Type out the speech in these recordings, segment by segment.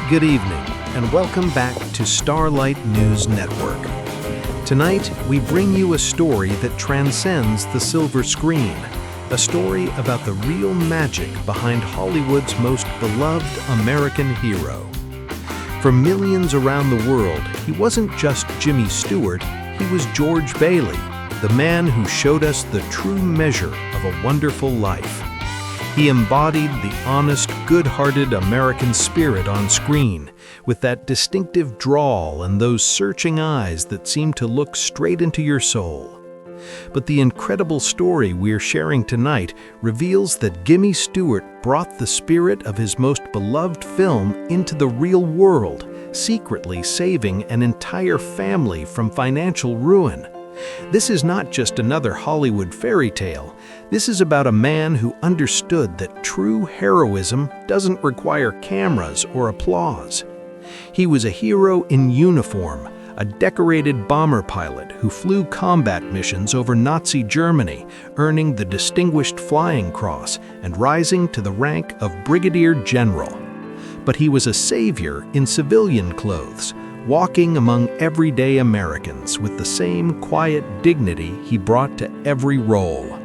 Good evening, and welcome back to Starlight News Network. Tonight, we bring you a story that transcends the silver screen, a story about the real magic behind Hollywood's most beloved American hero. For millions around the world, he wasn't just Jimmy Stewart, he was George Bailey, the man who showed us the true measure of a wonderful life. He embodied the honest, good-hearted American spirit on screen, with that distinctive drawl and those searching eyes that seem to look straight into your soul. But the incredible story we're sharing tonight reveals that Jimmy Stewart brought the spirit of his most beloved film into the real world, secretly saving an entire family from financial ruin. This is not just another Hollywood fairy tale. This is about a man who understood that true heroism doesn't require cameras or applause. He was a hero in uniform, a decorated bomber pilot who flew combat missions over Nazi Germany, earning the Distinguished Flying Cross and rising to the rank of Brigadier General. But he was a savior in civilian clothes, walking among everyday Americans with the same quiet dignity he brought to every role.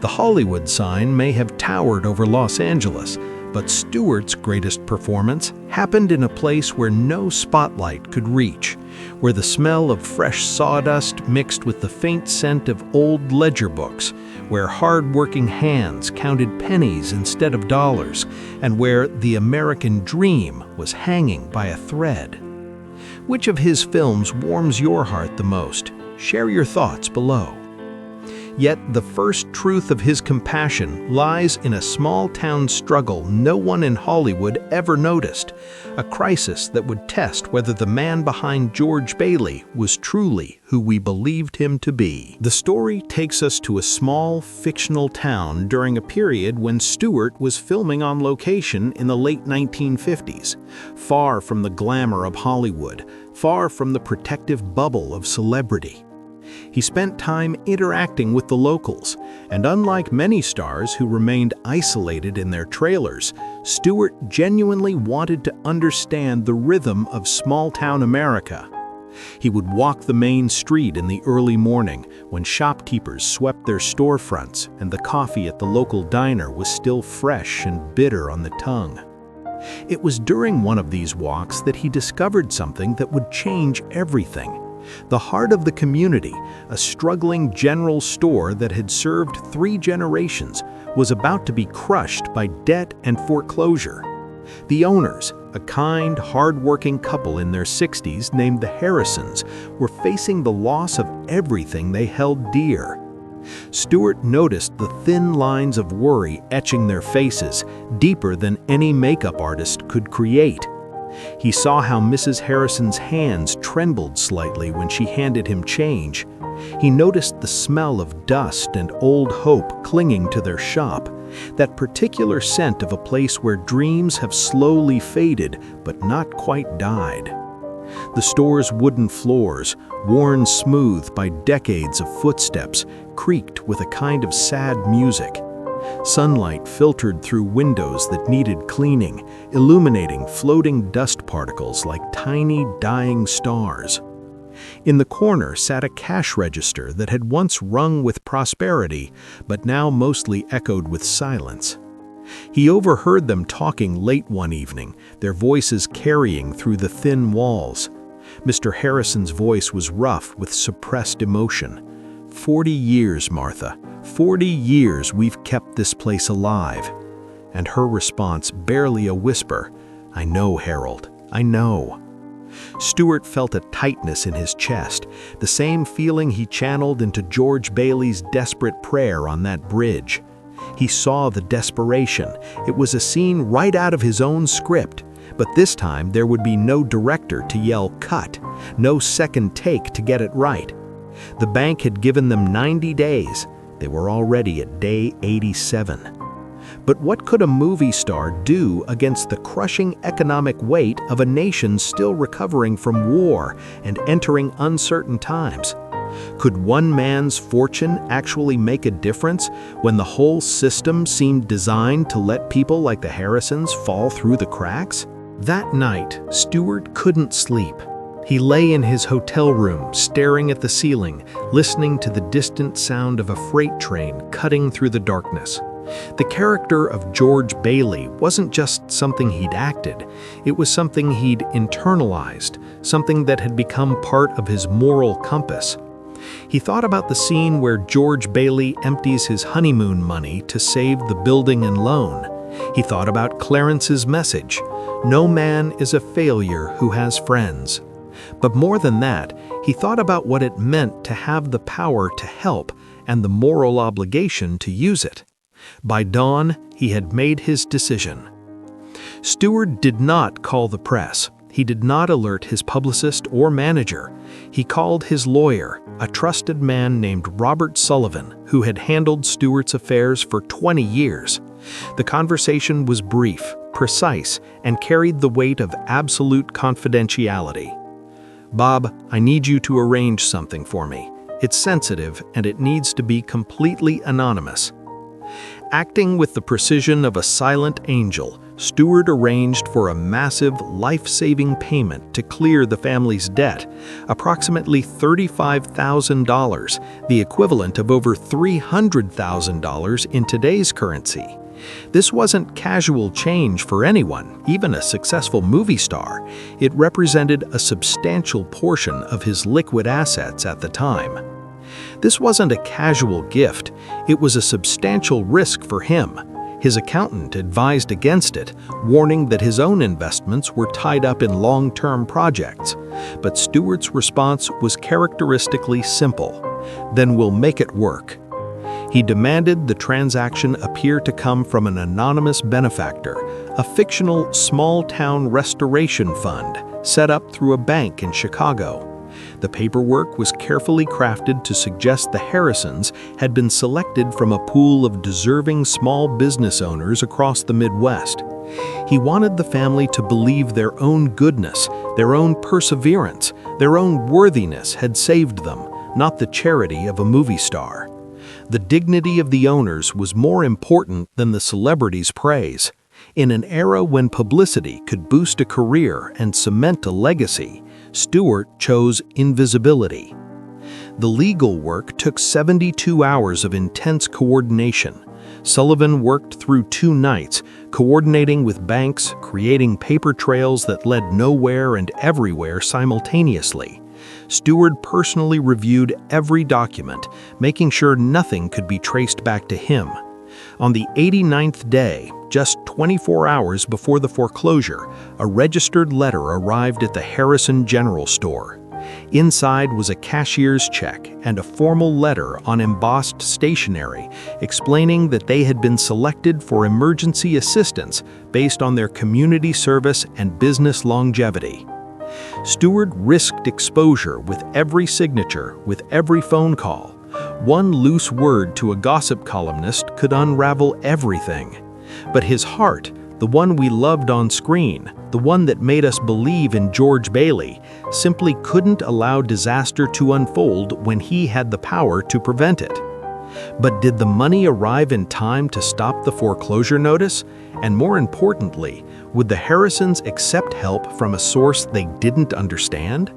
The Hollywood sign may have towered over Los Angeles, but Stewart's greatest performance happened in a place where no spotlight could reach, where the smell of fresh sawdust mixed with the faint scent of old ledger books, where hard-working hands counted pennies instead of dollars, and where the American dream was hanging by a thread. Which of his films warms your heart the most? Share your thoughts below. Yet the first truth of his compassion lies in a small-town struggle no one in Hollywood ever noticed, a crisis that would test whether the man behind George Bailey was truly who we believed him to be. The story takes us to a small, fictional town during a period when Stewart was filming on location in the late 1950s, far from the glamour of Hollywood, far from the protective bubble of celebrity. He spent time interacting with the locals, and unlike many stars who remained isolated in their trailers, Stewart genuinely wanted to understand the rhythm of small-town America. He would walk the main street in the early morning when shopkeepers swept their storefronts and the coffee at the local diner was still fresh and bitter on the tongue. It was during one of these walks that he discovered something that would change everything. The heart of the community, a struggling general store that had served 3 generations, was about to be crushed by debt and foreclosure. The owners, a kind, hard-working couple in their 60s named the Harrisons, were facing the loss of everything they held dear. Stewart noticed the thin lines of worry etching their faces, deeper than any makeup artist could create. He saw how Mrs. Harrison's hands trembled slightly when she handed him change. He noticed the smell of dust and old hope clinging to their shop, that particular scent of a place where dreams have slowly faded but not quite died. The store's wooden floors, worn smooth by decades of footsteps, creaked with a kind of sad music. Sunlight filtered through windows that needed cleaning, illuminating floating dust particles like tiny, dying stars. In the corner sat a cash register that had once rung with prosperity, but now mostly echoed with silence. He overheard them talking late one evening, their voices carrying through the thin walls. Mr. Harrison's voice was rough with suppressed emotion. 40 years, Martha. 40 years we've kept this place alive. And her response, barely a whisper, I know, Harold, I know. Stewart felt a tightness in his chest, the same feeling he channeled into George Bailey's desperate prayer on that bridge. He saw the desperation. It was a scene right out of his own script, but this time there would be no director to yell cut, no second take to get it right. The bank had given them 90 days. They were already at day 87. But what could a movie star do against the crushing economic weight of a nation still recovering from war and entering uncertain times? Could one man's fortune actually make a difference when the whole system seemed designed to let people like the Harrisons fall through the cracks? That night, Stewart couldn't sleep. He lay in his hotel room, staring at the ceiling, listening to the distant sound of a freight train cutting through the darkness. The character of George Bailey wasn't just something he'd acted, it was something he'd internalized, something that had become part of his moral compass. He thought about the scene where George Bailey empties his honeymoon money to save the building and loan. He thought about Clarence's message, "No man is a failure who has friends." But more than that, he thought about what it meant to have the power to help and the moral obligation to use it. By dawn, he had made his decision. Stewart did not call the press. He did not alert his publicist or manager. He called his lawyer, a trusted man named Robert Sullivan, who had handled Stewart's affairs for 20 years. The conversation was brief, precise, and carried the weight of absolute confidentiality. "Bob, I need you to arrange something for me. It's sensitive and it needs to be completely anonymous." Acting with the precision of a silent angel, Stewart arranged for a massive, life-saving payment to clear the family's debt, approximately $35,000, the equivalent of over $300,000 in today's currency. This wasn't casual change for anyone, even a successful movie star. It represented a substantial portion of his liquid assets at the time. This wasn't a casual gift, it was a substantial risk for him. His accountant advised against it, warning that his own investments were tied up in long-term projects. But Stewart's response was characteristically simple. "Then we'll make it work." He demanded the transaction appear to come from an anonymous benefactor, a fictional small-town restoration fund set up through a bank in Chicago. The paperwork was carefully crafted to suggest the Harrisons had been selected from a pool of deserving small business owners across the Midwest. He wanted the family to believe their own goodness, their own perseverance, their own worthiness had saved them, not the charity of a movie star. The dignity of the owners was more important than the celebrity's praise. In an era when publicity could boost a career and cement a legacy, Stewart chose invisibility. The legal work took 72 hours of intense coordination. Sullivan worked through 2 nights, coordinating with banks, creating paper trails that led nowhere and everywhere simultaneously. Stewart personally reviewed every document, making sure nothing could be traced back to him. On the 89th day, just 24 hours before the foreclosure, a registered letter arrived at the Harrison General Store. Inside was a cashier's check and a formal letter on embossed stationery explaining that they had been selected for emergency assistance based on their community service and business longevity. Stewart risked exposure with every signature, with every phone call. One loose word to a gossip columnist could unravel everything. But his heart, the one we loved on screen, the one that made us believe in George Bailey, simply couldn't allow disaster to unfold when he had the power to prevent it. But did the money arrive in time to stop the foreclosure notice? And more importantly, would the Harrisons accept help from a source they didn't understand?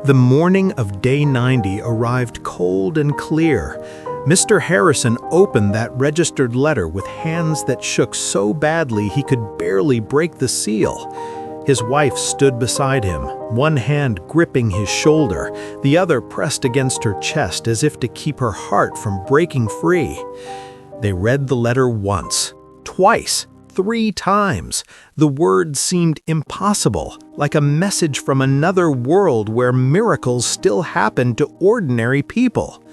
The morning of day 90 arrived cold and clear. Mr. Harrison opened that registered letter with hands that shook so badly he could barely break the seal. His wife stood beside him, one hand gripping his shoulder, the other pressed against her chest as if to keep her heart from breaking free. They read the letter once, twice, 3 times. The words seemed impossible, like a message from another world where miracles still happen to ordinary people.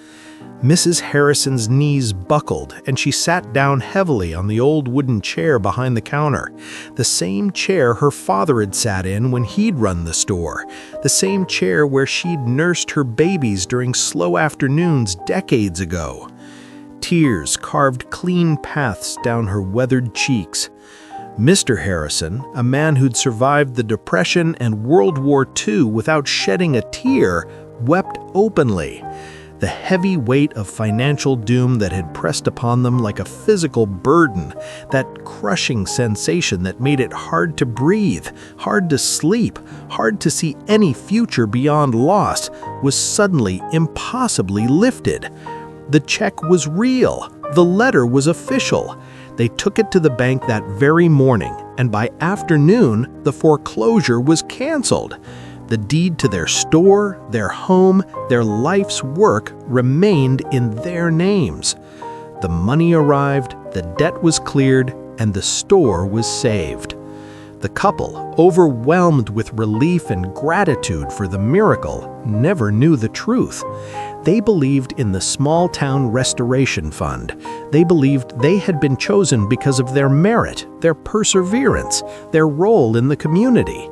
Mrs. Harrison's knees buckled, and she sat down heavily on the old wooden chair behind the counter, the same chair her father had sat in when he'd run the store, the same chair where she'd nursed her babies during slow afternoons decades ago. Tears carved clean paths down her weathered cheeks. Mr. Harrison, a man who'd survived the Depression and World War II without shedding a tear, wept openly. the heavy weight of financial doom that had pressed upon them like a physical burden, that crushing sensation that made it hard to breathe, hard to sleep, hard to see any future beyond loss, was suddenly impossibly lifted. The check was real. The letter was official. They took it to the bank that very morning, and by afternoon, the foreclosure was canceled. The deed to their store, their home, their life's work remained in their names. The money arrived, the debt was cleared, and the store was saved. The couple, overwhelmed with relief and gratitude for the miracle, never knew the truth. They believed in the small-town restoration fund. They believed they had been chosen because of their merit, their perseverance, their role in the community.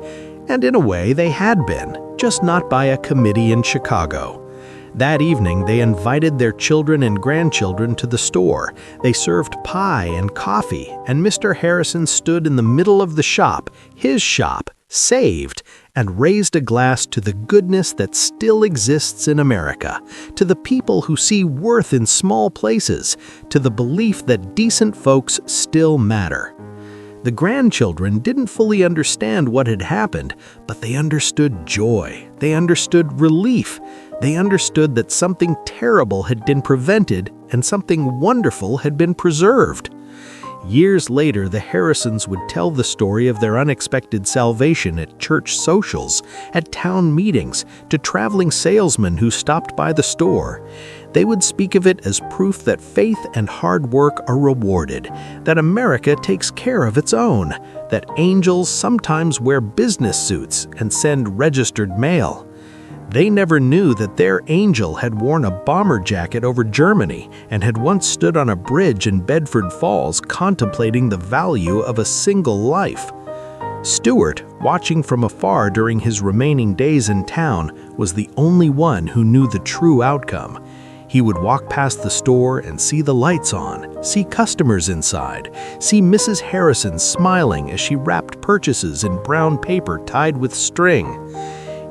And in a way, they had been, just not by a committee in Chicago. That evening, they invited their children and grandchildren to the store. They served pie and coffee, and Mr. Harrison stood in the middle of the shop, his shop, saved, and raised a glass to the goodness that still exists in America, to the people who see worth in small places, to the belief that decent folks still matter. The grandchildren didn't fully understand what had happened, but they understood joy. They understood relief. They understood that something terrible had been prevented and something wonderful had been preserved. Years later, the Harrisons would tell the story of their unexpected salvation at church socials, at town meetings, to traveling salesmen who stopped by the store. They would speak of it as proof that faith and hard work are rewarded, that America takes care of its own, that angels sometimes wear business suits and send registered mail. They never knew that their angel had worn a bomber jacket over Germany and had once stood on a bridge in Bedford Falls contemplating the value of a single life. Stewart, watching from afar during his remaining days in town, was the only one who knew the true outcome. He would walk past the store and see the lights on, see customers inside, see Mrs. Harrison smiling as she wrapped purchases in brown paper tied with string.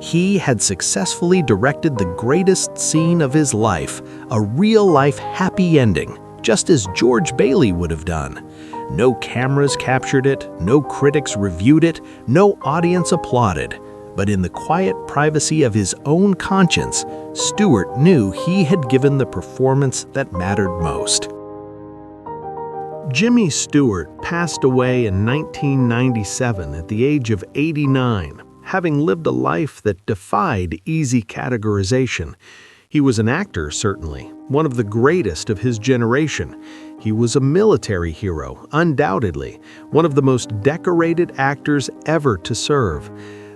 He had successfully directed the greatest scene of his life, a real-life happy ending, just as George Bailey would have done. No cameras captured it, no critics reviewed it, no audience applauded. But in the quiet privacy of his own conscience, Stewart knew he had given the performance that mattered most. Jimmy Stewart passed away in 1997 at the age of 89. Having lived a life that defied easy categorization. He was an actor, certainly, one of the greatest of his generation. He was a military hero, undoubtedly, one of the most decorated actors ever to serve.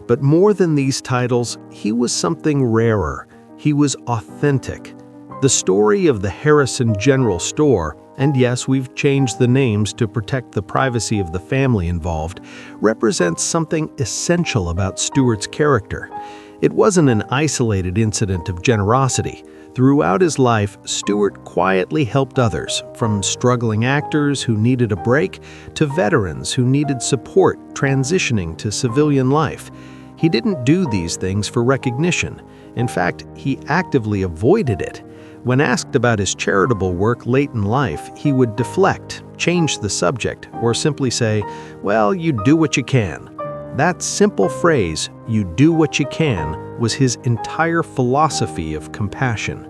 But more than these titles, he was something rarer. He was authentic. The story of the Harrison General Store, and yes, we've changed the names to protect the privacy of the family involved, represents something essential about Stewart's character. It wasn't an isolated incident of generosity. Throughout his life, Stewart quietly helped others, from struggling actors who needed a break to veterans who needed support transitioning to civilian life. He didn't do these things for recognition. In fact, he actively avoided it. When asked about his charitable work late in life, he would deflect, change the subject, or simply say, "Well, you do what you can." That simple phrase, "you do what you can," was his entire philosophy of compassion.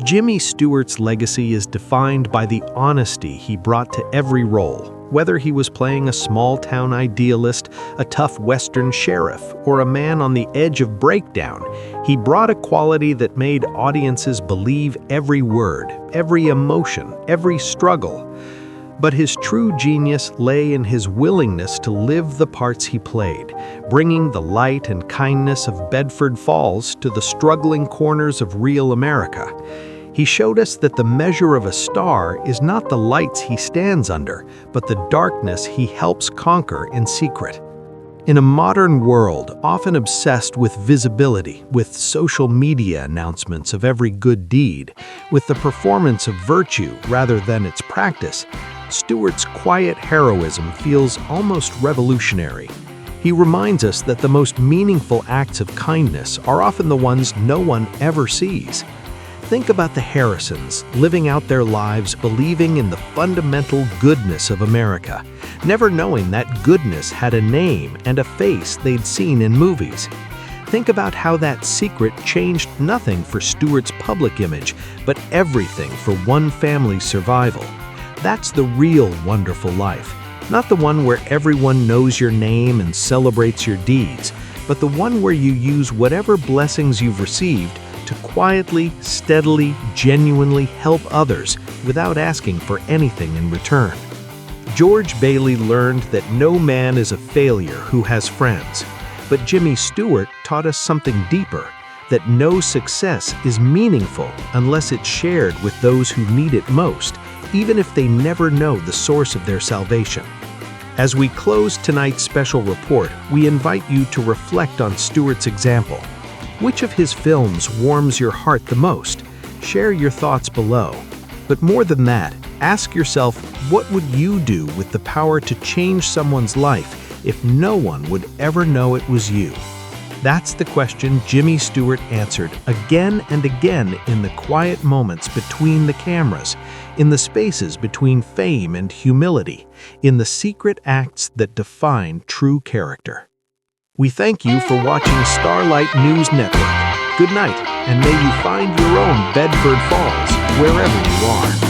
Jimmy Stewart's legacy is defined by the honesty he brought to every role. Whether he was playing a small-town idealist, a tough Western sheriff, or a man on the edge of breakdown, he brought a quality that made audiences believe every word, every emotion, every struggle. But his true genius lay in his willingness to live the parts he played, bringing the light and kindness of Bedford Falls to the struggling corners of real America. He showed us that the measure of a star is not the lights he stands under, but the darkness he helps conquer in secret. In a modern world often obsessed with visibility, with social media announcements of every good deed, with the performance of virtue rather than its practice, Stewart's quiet heroism feels almost revolutionary. He reminds us that the most meaningful acts of kindness are often the ones no one ever sees. Think about the Harrisons, living out their lives believing in the fundamental goodness of America, never knowing that goodness had a name and a face they'd seen in movies. Think about how that secret changed nothing for Stewart's public image, but everything for one family's survival. That's the real wonderful life, not the one where everyone knows your name and celebrates your deeds, but the one where you use whatever blessings you've received to quietly, steadily, genuinely help others without asking for anything in return. George Bailey learned that no man is a failure who has friends. But Jimmy Stewart taught us something deeper, that no success is meaningful unless it's shared with those who need it most, even if they never know the source of their salvation. As we close tonight's special report, we invite you to reflect on Stewart's example. Which of his films warms your heart the most? Share your thoughts below. But more than that, ask yourself, what would you do with the power to change someone's life if no one would ever know it was you? That's the question Jimmy Stewart answered again and again in the quiet moments between the cameras, in the spaces between fame and humility, in the secret acts that define true character. We thank you for watching Starlight News Network. Good night, and may you find your own Bedford Falls wherever you are.